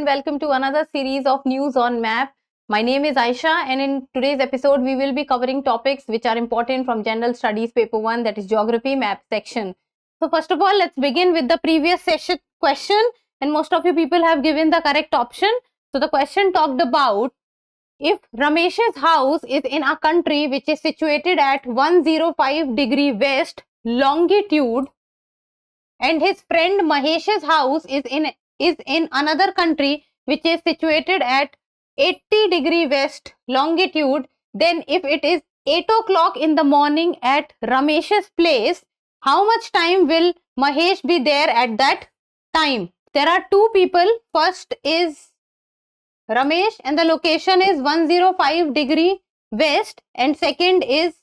and welcome to another series of news on map. My name is Aisha, and in today's episode we will be covering topics which are important from General Studies paper 1, that is geography map section. So first of all, let's begin with the previous session question, and most of you people have given the correct option. So the question talked about if Ramesh's house is in a country which is situated at 105 degree west longitude and his friend Mahesh's house is in another country which is situated at 80 degree west longitude, then if it is 8 o'clock in the morning at Ramesh's place, how much time will Mahesh be there at that time? There are two people. First is Ramesh and the location is 105 degree west, and second is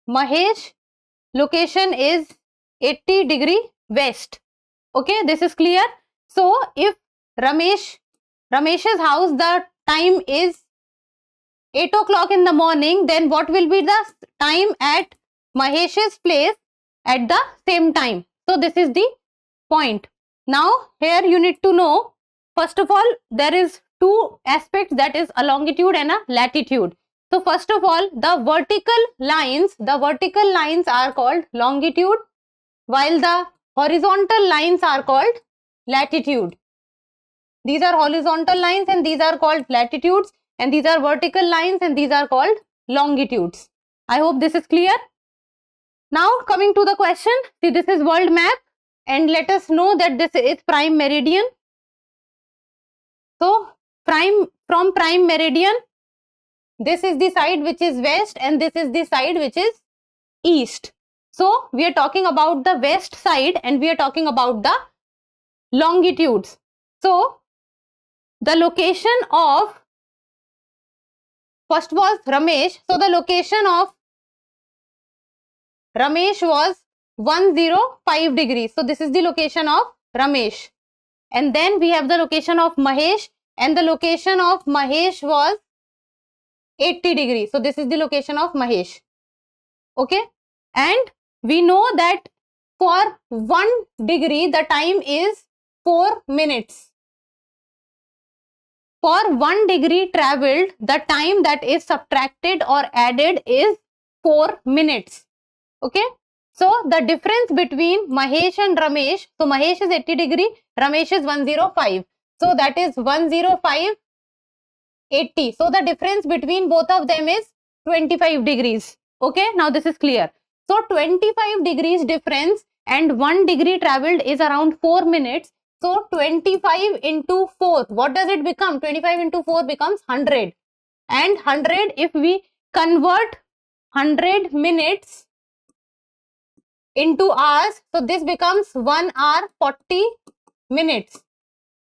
Mahesh, location is 80 degree west. Okay, this is clear. So if Ramesh's house, the time is 8 o'clock in the morning, then what will be the time at Mahesh's place at the same time? So this is the point. Now here you need to know, first of all, there is two aspects, that is a longitude and a latitude. So first of all, the vertical lines are called longitude, while the horizontal lines are called latitude. These are horizontal lines and these are called latitudes, and these are vertical lines and these are called longitudes. I hope this is clear. Now coming to the question, see, this is world map and let us know that this is prime meridian. So from prime meridian, this is the side which is west and this is the side which is east. So we are talking about the west side and we are talking about the longitudes. So the location of, first was Ramesh. So the location of Ramesh was 105 degrees. So this is the location of Ramesh. And then we have the location of Mahesh, and the location of Mahesh was 80 degrees. So this is the location of Mahesh. Okay. And we know that for 1 degree the time is 4 minutes. For 1 degree traveled, the time that is subtracted or added is 4 minutes. Okay. So the difference between Mahesh and Ramesh, so Mahesh is 80 degree, Ramesh is 105. So that is 105, 80. So the difference between both of them is 25 degrees. Okay. Now this is clear. So 25 degrees difference and 1 degree traveled is around 4 minutes. So 25 into 4, what does it become? 25 into 4 becomes 100. And 100, if we convert 100 minutes into hours, so this becomes 1 hour 40 minutes.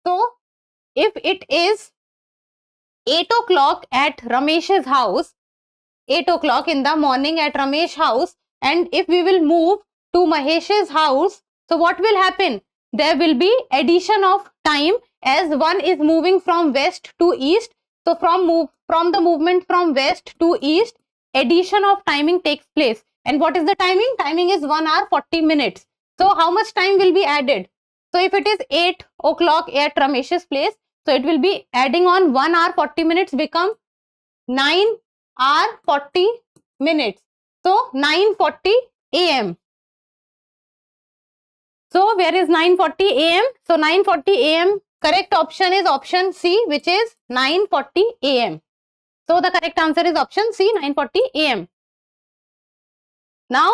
So if it is 8 o'clock at Ramesh's house, 8 o'clock in the morning at Ramesh's house, and if we will move to Mahesh's house, so what will happen? There will be addition of time as one is moving from west to east. So from the movement from west to east, addition of timing takes place. And what is the timing? Timing is 1 hour 40 minutes. So how much time will be added? So if it is 8 o'clock at Ramesh's place, so it will be adding on 1 hour 40 minutes, become 9 hour 40 minutes. So 9:40 a.m. So where is 9:40 a.m.? So 9:40 a.m. correct option is option C, which is 9:40 a.m. So the correct answer is option C, 9:40 a.m. Now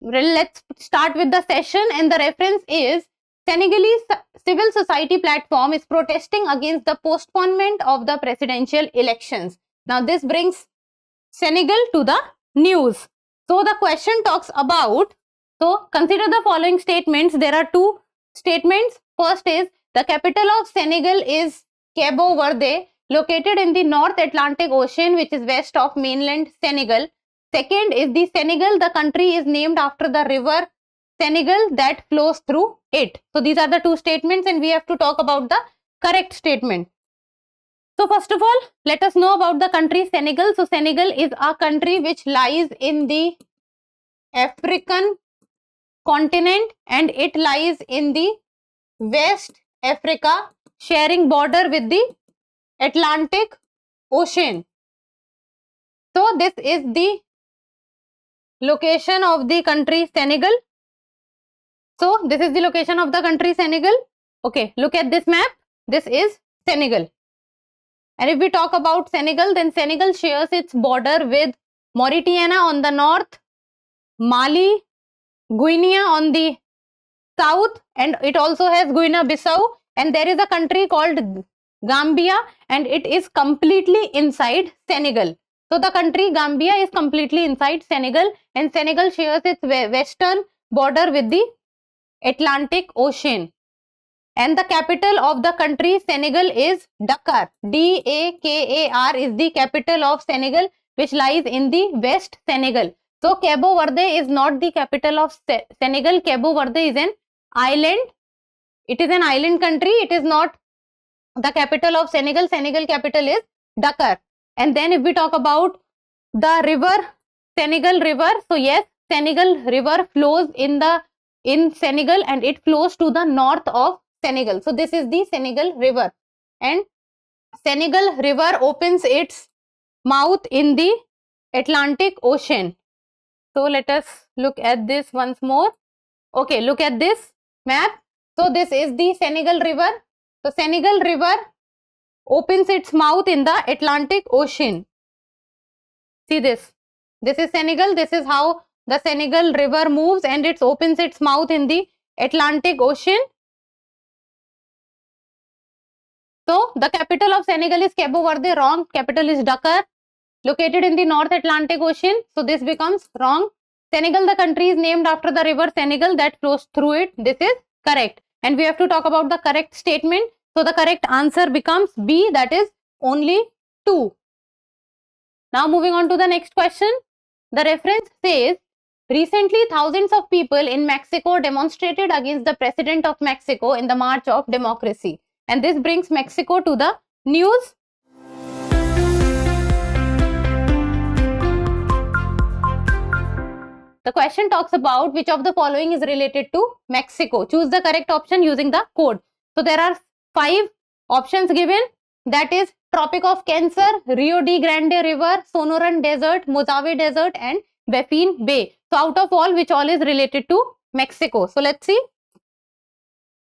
let's start with the session, and the reference is Senegalese civil society platform is protesting against the postponement of the presidential elections. Now this brings Senegal to the news. So the question talks about, so consider the following statements. There are two statements. First is the capital of Senegal is Cabo Verde, located in the North Atlantic Ocean, which is west of mainland Senegal. Second is the Senegal, the country is named after the river Senegal that flows through it. So these are the two statements and we have to talk about the correct statement. So first of all, let us know about the country Senegal. So Senegal is a country which lies in the African continent and it lies in the West Africa, sharing border with the Atlantic Ocean. So this is the location of the country Senegal. So this is the location of the country Senegal. Okay, look at this map. This is Senegal. And if we talk about Senegal, then Senegal shares its border with Mauritania on the north, Mali, Guinea on the south, and it also has Guinea-Bissau, and there is a country called Gambia, and it is completely inside Senegal. So the country Gambia is completely inside Senegal, and Senegal shares its western border with the Atlantic Ocean. And the capital of the country Senegal is Dakar. D-A-K-A-R is the capital of Senegal, which lies in the West Senegal. So Cabo Verde is not the capital of Senegal. Cabo Verde is an island. It is an island country. It is not the capital of Senegal. Senegal capital is Dakar. And then if we talk about the river, Senegal River. So yes, Senegal River flows in Senegal, and it flows to the north of Senegal. So this is the Senegal River, and Senegal River opens its mouth in the Atlantic Ocean. So let us look at this once more. Okay, look at this map. So this is the Senegal River. So Senegal River opens its mouth in the Atlantic Ocean. See this. This is Senegal. This is how the Senegal River moves, and it opens its mouth in the Atlantic Ocean. So the capital of Senegal is Cabo Verde. Wrong. Capital is Dakar, located in the North Atlantic Ocean. So this becomes wrong. Senegal, the country, is named after the river Senegal that flows through it. This is correct. And we have to talk about the correct statement. So the correct answer becomes B, that is only 2. Now moving on to the next question. The reference says, recently thousands of people in Mexico demonstrated against the president of Mexico in the March of Democracy. And this brings Mexico to the news. The question talks about which of the following is related to Mexico. Choose the correct option using the code. So there are 5 options given. That is Tropic of Cancer, Rio de Grande River, Sonoran Desert, Mojave Desert, and Baffin Bay. So out of all, which all is related to Mexico? So let's see.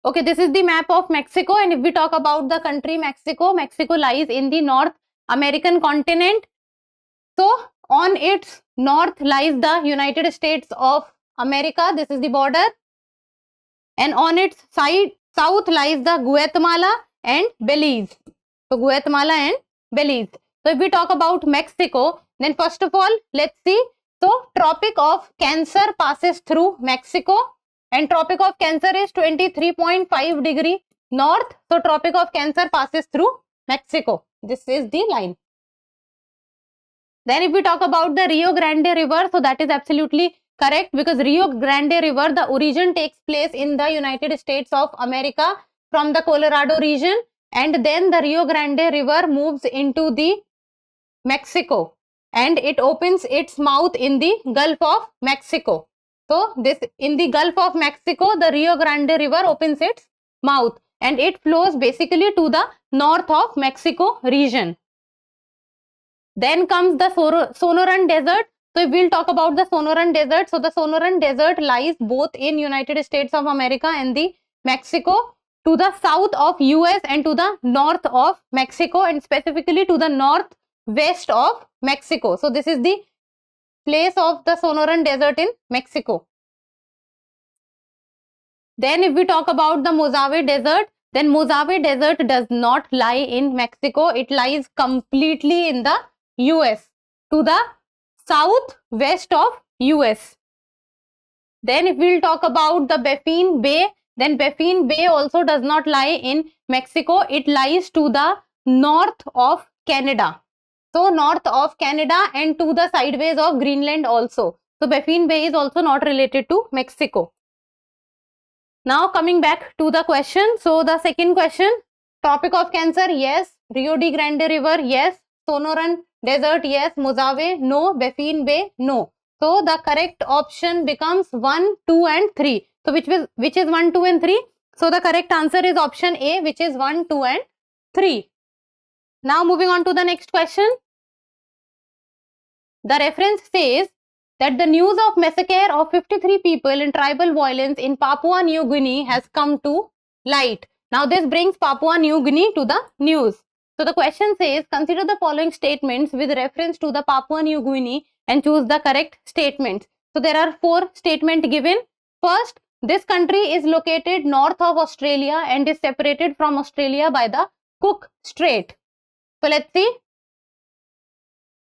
Okay, this is the map of Mexico, and if we talk about the country Mexico, Mexico lies in the North American continent. So on its north lies the United States of America. This is the border. And on its south lies the Guatemala and Belize. So Guatemala and Belize. So if we talk about Mexico, then first of all, let's see. So Tropic of Cancer passes through Mexico, and Tropic of Cancer is 23.5 degree north. So Tropic of Cancer passes through Mexico. This is the line. Then if we talk about the Rio Grande River, so that is absolutely correct, because Rio Grande River, the origin takes place in the United States of America from the Colorado region, and then the Rio Grande River moves into the Mexico, and it opens its mouth in the Gulf of Mexico. So this in the Gulf of Mexico, the Rio Grande River opens its mouth, and it flows basically to the north of Mexico region. Then comes the Sonoran Desert. So if we'll talk about the Sonoran Desert, so the Sonoran Desert lies both in United States of America and the Mexico, to the south of US and to the north of Mexico, and specifically to the northwest of Mexico. So this is the place of the Sonoran Desert in Mexico. Then if we talk about the Mojave Desert, then Mojave Desert does not lie in Mexico. It lies completely in the US, to the southwest of US. Then if we'll talk about the Baffin Bay, then Baffin Bay also does not lie in Mexico. It lies to the north of Canada. So north of Canada and to the sideways of Greenland also. So Baffin Bay is also not related to Mexico. Now coming back to the question. So the second question, Tropic of Cancer, yes. Rio de Grande River, yes. Sonoran Desert, yes. Mojave, no. Baffin Bay, no. So the correct option becomes 1, 2 and 3. So which is 1, 2 and 3? So the correct answer is option A, which is 1, 2 and 3. Now moving on to the next question. The reference says that the news of massacre of 53 people in tribal violence in Papua New Guinea has come to light. Now this brings Papua New Guinea to the news. So the question says, consider the following statements with reference to the Papua New Guinea and choose the correct statements. So there are 4 statements given. First, this country is located north of Australia and is separated from Australia by the Cook Strait. So let's see.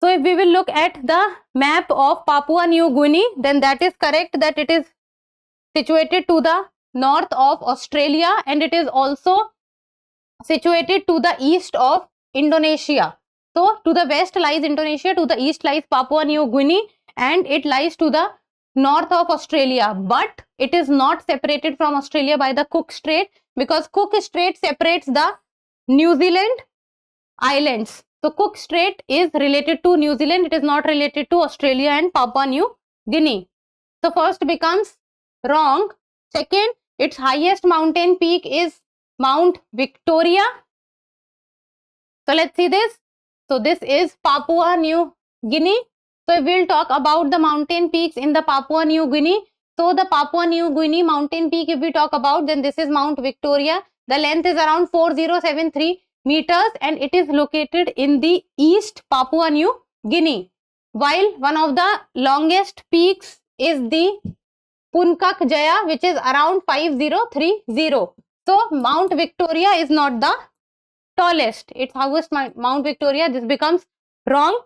So if we will look at the map of Papua New Guinea, then that is correct that it is situated to the north of Australia and it is also situated to the east of Indonesia. So to the west lies Indonesia, to the east lies Papua New Guinea, and it lies to the north of Australia, but it is not separated from Australia by the Cook Strait, because Cook Strait separates the New Zealand islands. So Cook Strait is related to New Zealand, it is not related to Australia and Papua New Guinea. So first becomes wrong. Second, its highest mountain peak is Mount Victoria. So let's see this. So this is Papua New Guinea. So we'll talk about the mountain peaks in the Papua New Guinea. So the Papua New Guinea mountain peak, if we talk about, then this is Mount Victoria. The length is around 4073 meters and it is located in the East Papua New Guinea. While one of the longest peaks is the Puncak Jaya, which is around 5030. So Mount Victoria is not the tallest. Its highest Mount Victoria, this becomes wrong.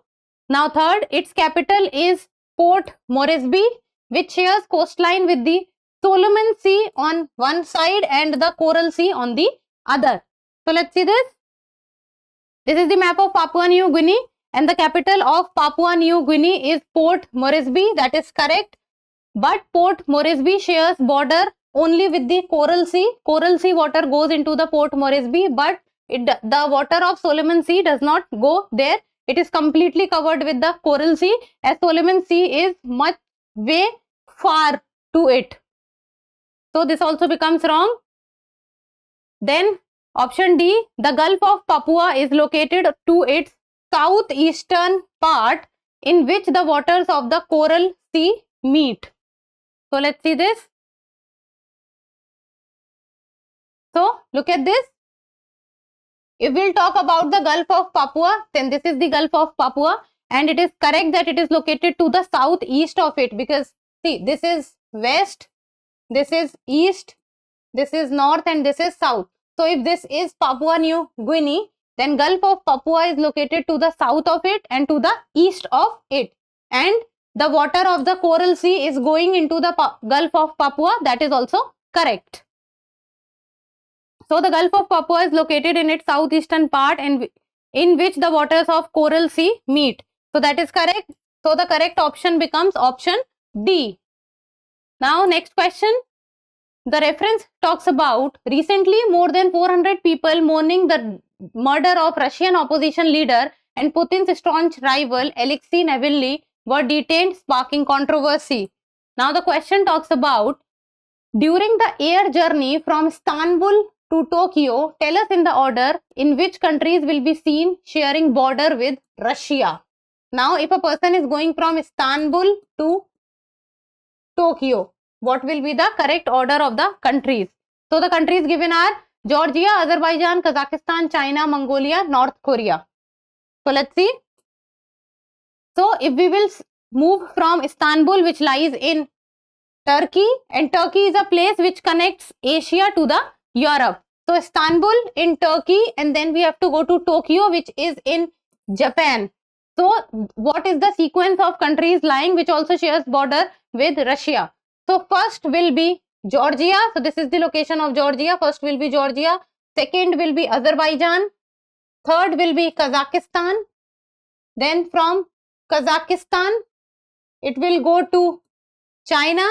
Now third, its capital is Port Moresby, which shares coastline with the Solomon Sea on one side and the Coral Sea on the other. So let's see this. This is the map of Papua New Guinea and the capital of Papua New Guinea is Port Moresby. That is correct. But Port Moresby shares border only with the Coral Sea. Coral Sea water goes into the Port Moresby, but the water of Solomon Sea does not go there. It is completely covered with the Coral Sea, as Solomon Sea is much way far to it. So this also becomes wrong. Then option D, the Gulf of Papua is located to its southeastern part in which the waters of the Coral Sea meet. So let's see this. So look at this. If we'll talk about the Gulf of Papua, then this is the Gulf of Papua and it is correct that it is located to the southeast of it, because see, this is west, this is east, this is north and this is south. So if this is Papua New Guinea, then Gulf of Papua is located to the south of it and to the east of it, and the water of the Coral Sea is going into the Gulf of Papua. That is also correct. So the Gulf of Papua is located in its southeastern part and in which the waters of Coral Sea meet. So that is correct. So the correct option becomes option D. Now next question. The reference talks about recently more than 400 people mourning the murder of Russian opposition leader and Putin's staunch rival Alexei Navalny were detained, sparking controversy. Now the question talks about, during the air journey from Istanbul to Tokyo, tell us in the order in which countries will be seen sharing border with Russia. Now if a person is going from Istanbul to Tokyo, what will be the correct order of the countries? So the countries given are Georgia, Azerbaijan, Kazakhstan, China, Mongolia, North Korea. So let's see. So if we will move from Istanbul, which lies in Turkey, and Turkey is a place which connects Asia to the Europe. So Istanbul in Turkey, and then we have to go to Tokyo, which is in Japan. So what is the sequence of countries lying which also shares border with Russia? So first will be Georgia. So this is the location of Georgia. First will be Georgia. Second will be Azerbaijan. Third will be Kazakhstan. Then from Kazakhstan, it will go to China.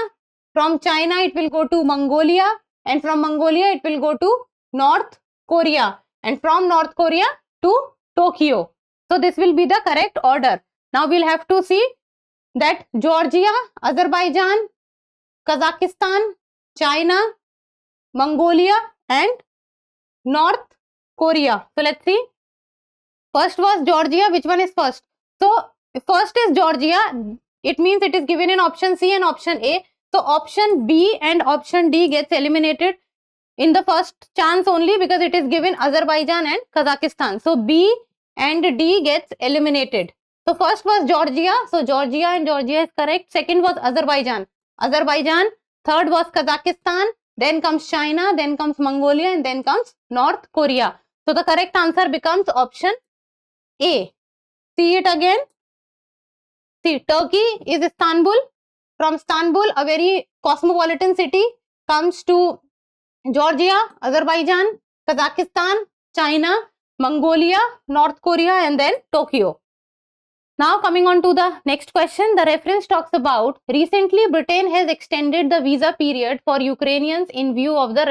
From China, it will go to Mongolia. And from Mongolia, it will go to North Korea. And from North Korea to Tokyo. So this will be the correct order. Now we'll have to see that Georgia, Azerbaijan, Kazakhstan, China, Mongolia and North Korea. So let's see. First was Georgia. Which one is first? So first is Georgia. It means it is given in option C and option A. So option B and option D gets eliminated in the first chance only because it is given Azerbaijan and Kazakhstan. So B and D gets eliminated. So first was Georgia. So Georgia and Georgia is correct. Second was Azerbaijan. Azerbaijan. Third was Kazakhstan. Then comes China. Then comes Mongolia. And then comes North Korea. So the correct answer becomes option A. See it again. See, Turkey is Istanbul. From Istanbul, a very cosmopolitan city, comes to Georgia, Azerbaijan, Kazakhstan, China, Mongolia, North Korea, and then Tokyo. Now coming on to the next question, the reference talks about recently Britain has extended the visa period for Ukrainians in view of the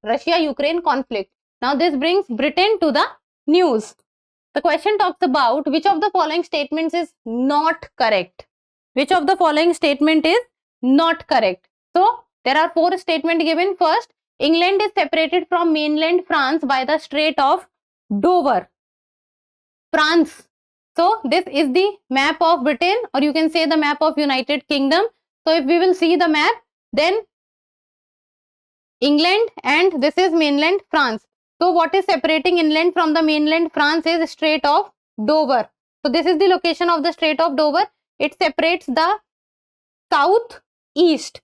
Russia-Ukraine conflict. Now this brings Britain to the news. The question talks about which of the following statements is not correct. Which of the following statement is not correct? So there are 4 statements given. First, England is separated from mainland France by the Strait of Dover. France. So this is the map of Britain, or you can say the map of United Kingdom. So if we will see the map, then England and this is mainland France. So what is separating England from the mainland France is Strait of Dover. So this is the location of the Strait of Dover. It separates the southeast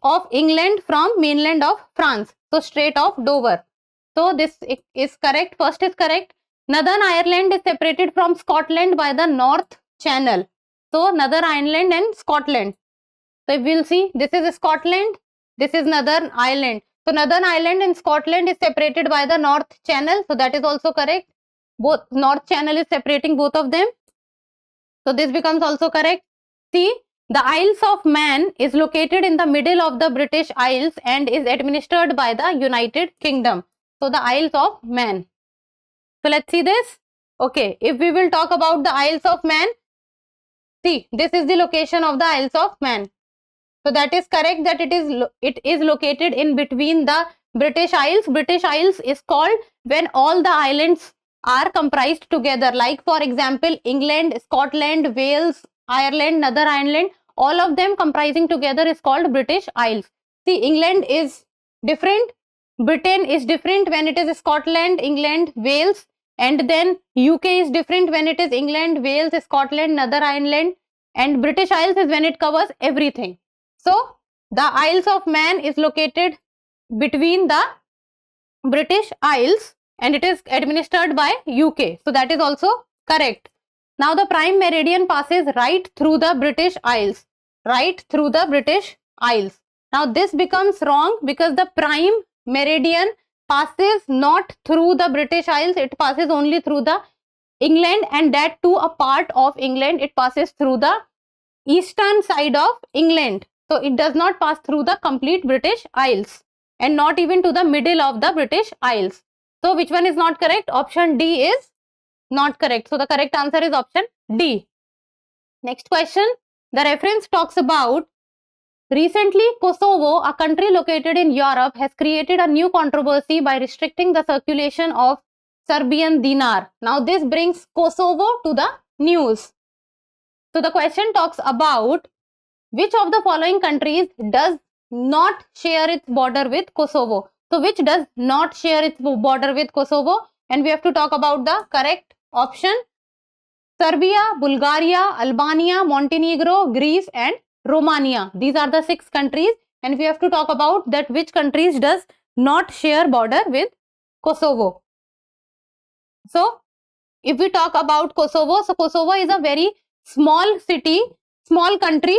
of England from mainland of France. So Strait of Dover. So this is correct. First is correct. Northern Ireland is separated from Scotland by the North Channel. So Northern Ireland and Scotland. So if we'll see, this is Scotland, this is Northern Ireland. So Northern Ireland and Scotland is separated by the North Channel. So that is also correct. Both North Channel is separating both of them. So this becomes also correct. See, the Isles of Man is located in the middle of the British Isles and is administered by the United Kingdom. So the Isles of Man. So let's see this. Okay, if we will talk about the Isles of Man, see, this is the location of the Isles of Man. So that is correct that it is located in between the British Isles. British Isles is called when all the islands are comprised together. Like for example, England, Scotland, Wales, Ireland, Northern Ireland, all of them comprising together is called British Isles. See, England is different. Britain is different when it is Scotland, England, Wales, and then UK is different when it is England, Wales, Scotland, Northern Ireland, and British Isles is when it covers everything. So the Isles of Man is located between the British Isles and it is administered by UK. So that is also correct. Now the prime meridian passes right through the British Isles. Right through the British Isles. Now this becomes wrong because the prime meridian passes not through the British Isles. It passes only through the England, and that too a part of England. It passes through the eastern side of England. So it does not pass through the complete British Isles and not even to the middle of the British Isles. So which one is not correct? Option D is not correct. So the correct answer is option D. Next question. The reference talks about recently Kosovo, a country located in Europe, has created a new controversy by restricting the circulation of Serbian dinar. Now this brings Kosovo to the news. So the question talks about which of the following countries does not share its border with Kosovo. So which does not share its border with Kosovo? And we have to talk about the correct option. Serbia, Bulgaria, Albania, Montenegro, Greece and Romania. These are the 6 countries, and we have to talk about that which countries does not share border with Kosovo. So if we talk about Kosovo, so Kosovo is a very small city, small country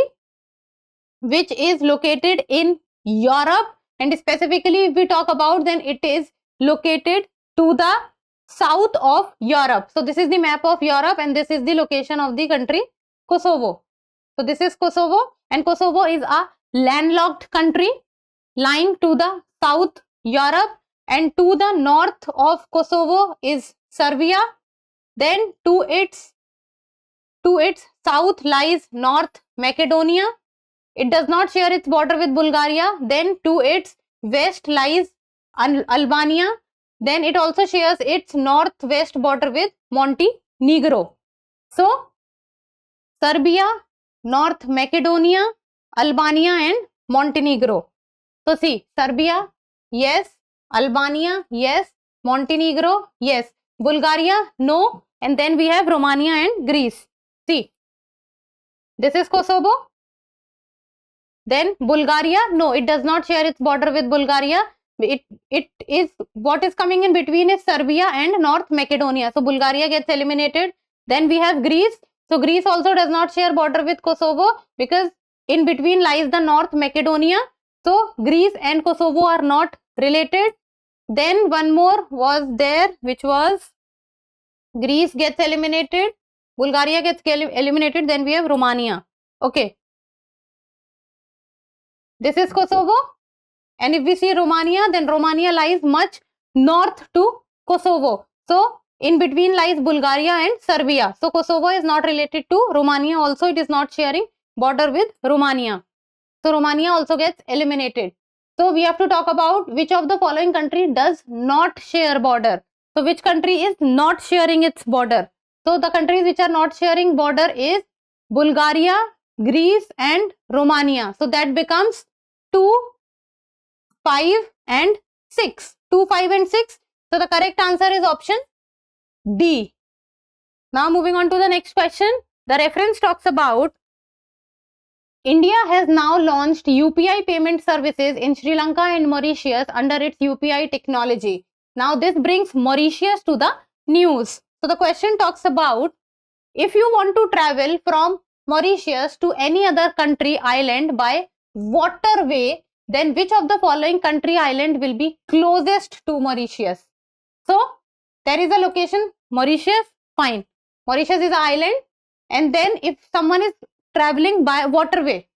which is located in Europe, and specifically if we talk about, then it is located to the south of Europe. So this is the map of Europe and this is the location of the country Kosovo. So this is Kosovo, and Kosovo is a landlocked country lying to the south Europe, and to the north of Kosovo is Serbia. Then to its south lies North Macedonia. It does not share its border with Bulgaria. Then to its west lies Albania. Then it also shares its northwest border with Montenegro. So Serbia, North Macedonia, Albania and Montenegro. So see, Serbia, yes. Albania, yes. Montenegro, yes. Bulgaria, no. And then we have Romania and Greece. See, this is Kosovo. Then Bulgaria, no, it does not share its border with Bulgaria. It is, what is coming in between is Serbia and North Macedonia. So Bulgaria gets eliminated. Then we have Greece. So Greece also does not share border with Kosovo because in between lies the North Macedonia. So Greece and Kosovo are not related. Then one more was there, which was Greece gets eliminated, Bulgaria gets eliminated, then we have Romania. Okay. This is Kosovo. And if we see Romania, then Romania lies much north to Kosovo. So in between lies Bulgaria and Serbia. So Kosovo is not related to Romania. Also, it is not sharing border with Romania. So Romania also gets eliminated. So we have to talk about which of the following country does not share border. So which country is not sharing its border? So the countries which are not sharing border is Bulgaria, Greece and Romania. So that becomes 2, 5 and 6. 2, 5 and 6. So the correct answer is option D. Now moving on to the next question. The reference talks about India has now launched UPI payment services in Sri Lanka and Mauritius under its UPI technology. Now this brings Mauritius to the news. So the question talks about if you want to travel from Mauritius to any other country island by waterway, then which of the following country island will be closest to Mauritius? So there is a location, Mauritius, fine. Mauritius is an island, and then if someone is traveling by waterway,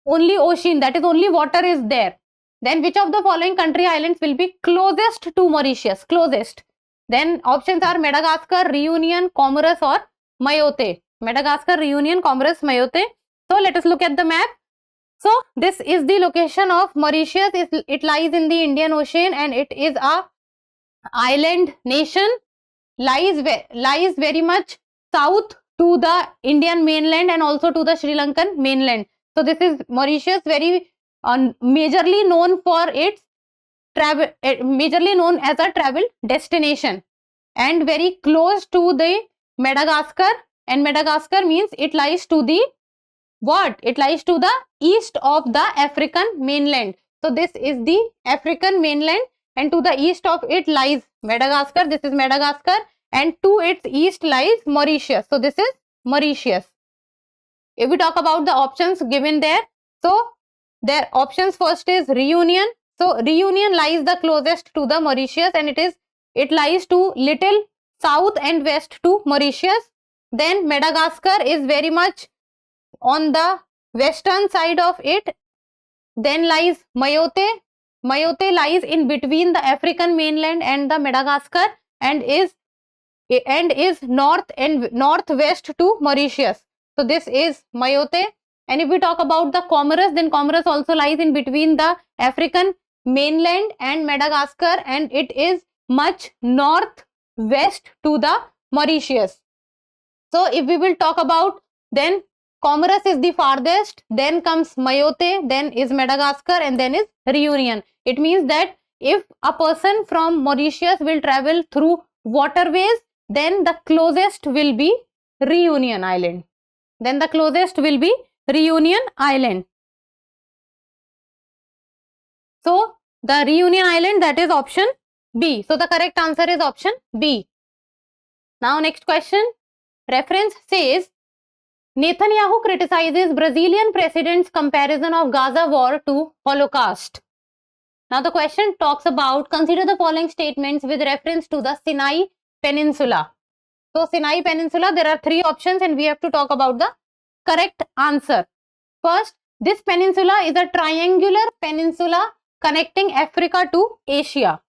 only ocean, that is only water is there, then which of the following country islands will be closest to Mauritius? Closest. Then options are Madagascar, Reunion, Comoros or Mayotte. Madagascar, Reunion, Comoros, Mayotte. So let us look at the map. So this is the location of Mauritius. It lies in the Indian Ocean and it is a island nation. Lies very much south to the Indian mainland and also to the Sri Lankan mainland. So this is Mauritius, very majorly known for its travel, majorly known as a travel destination, and very close to the Madagascar. And Madagascar means it lies to the what? It lies to the east of the African mainland. So this is the African mainland, and to the east of it lies Madagascar. This is Madagascar, and to its east lies Mauritius. So this is Mauritius. If we talk about the options given there, so their options first is Reunion. So Reunion lies the closest to the Mauritius, and it lies to little south and west to Mauritius. Then Madagascar is very much on the western side of it. Then lies Mayotte. Mayotte lies in between the African mainland and the Madagascar, and is north and northwest to Mauritius. So this is Mayotte. And if we talk about the Comoros, then Comoros also lies in between the African mainland and Madagascar, and it is much northwest to the Mauritius. So if we will talk about, then Comoros is the farthest, then comes Mayotte, then is Madagascar, and then is Reunion. It means that if a person from Mauritius will travel through waterways, then the closest will be Reunion Island. Then the closest will be Reunion Island. So the Reunion Island, that is option B. So the correct answer is option B. Now next question. Reference says Netanyahu criticizes Brazilian president's comparison of Gaza war to Holocaust. Now the question talks about, consider the following statements with reference to the Sinai Peninsula. So Sinai Peninsula, there are 3 options and we have to talk about the correct answer. First, this peninsula is a triangular peninsula connecting Africa to Asia.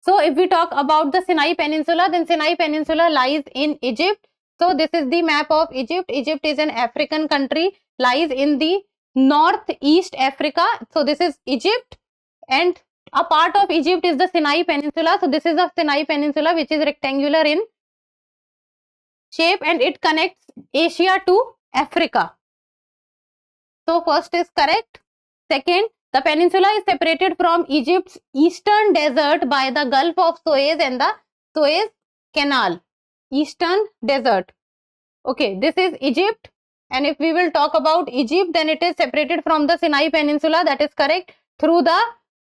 So if we talk about the Sinai Peninsula, then Sinai Peninsula lies in Egypt. So this is the map of Egypt. Egypt is an African country, lies in the northeast Africa. So this is Egypt, and a part of Egypt is the Sinai Peninsula. So this is the Sinai Peninsula, which is rectangular in shape, and it connects Asia to Africa. So first is correct. Second, the peninsula is separated from Egypt's eastern desert by the Gulf of Suez and the Suez Canal. Eastern desert. Okay, this is Egypt, and if we will talk about Egypt, then it is separated from the Sinai Peninsula, that is correct, through the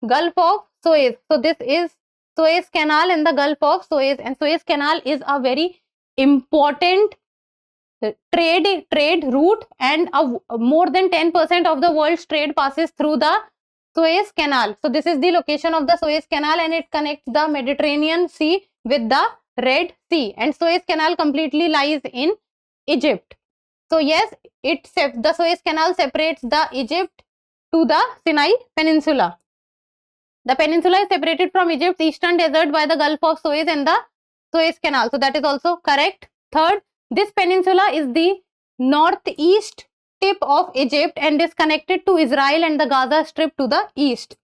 Gulf of Suez. So this is Suez Canal and the Gulf of Suez, and Suez Canal is a very important trade route, and more than 10% of the world's trade passes through the Suez Canal. So this is the location of the Suez Canal, and it connects the Mediterranean Sea with the Red Sea, and Suez Canal completely lies in Egypt. So yes, the Suez Canal separates the Egypt to the Sinai Peninsula. The peninsula is separated from Egypt's eastern desert by the Gulf of Suez and the Suez Canal. So that is also correct. Third, this peninsula is the northeast tip of Egypt and is connected to Israel and the Gaza Strip to the east.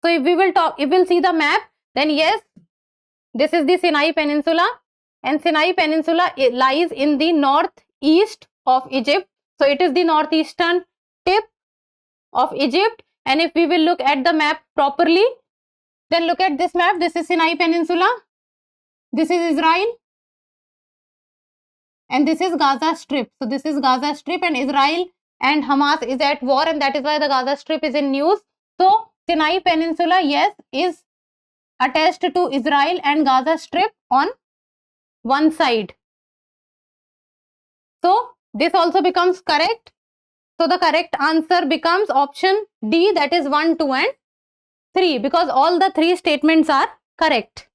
So if we'll see the map, then yes, this is the Sinai Peninsula, and Sinai Peninsula, it lies in the northeast of Egypt. So it is the northeastern tip of Egypt, and if we will look at the map properly, then look at this map. This is Sinai Peninsula, this is Israel, and this is Gaza Strip. So this is Gaza Strip, and Israel and Hamas is at war, and that is why the Gaza Strip is in news. So Sinai Peninsula, yes, is attached to Israel and Gaza Strip on one side. So this also becomes correct. So the correct answer becomes option D, that is 1, 2 and 3, because all the 3 statements are correct.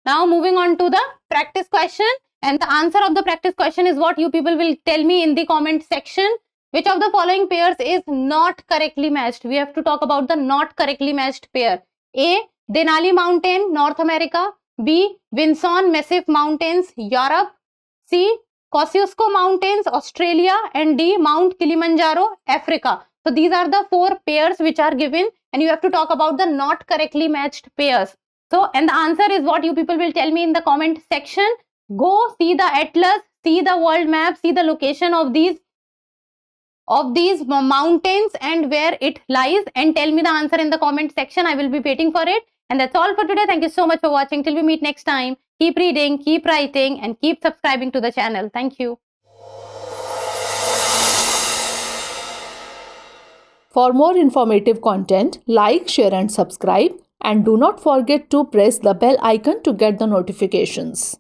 Now moving on to the practice question, and the answer of the practice question is what you people will tell me in the comment section. Which of the following pairs is not correctly matched? We have to talk about the not correctly matched pair. A. Denali Mountain, North America. B. Vinson Massif Mountains, Europe. C. Kosciuszko Mountains, Australia. And D. Mount Kilimanjaro, Africa. So these are the 4 pairs which are given, and you have to talk about the not correctly matched pairs. So, and the answer is what you people will tell me in the comment section. Go see the atlas, see the world map, see the location of these mountains and where it lies, and tell me the answer in the comment section. I will be waiting for it. And that's all for today. Thank you so much for watching. Till we meet next time, keep reading, keep writing, and keep subscribing to the channel. Thank you. For more informative content, like, share and subscribe, and do not forget to press the bell icon to get the notifications.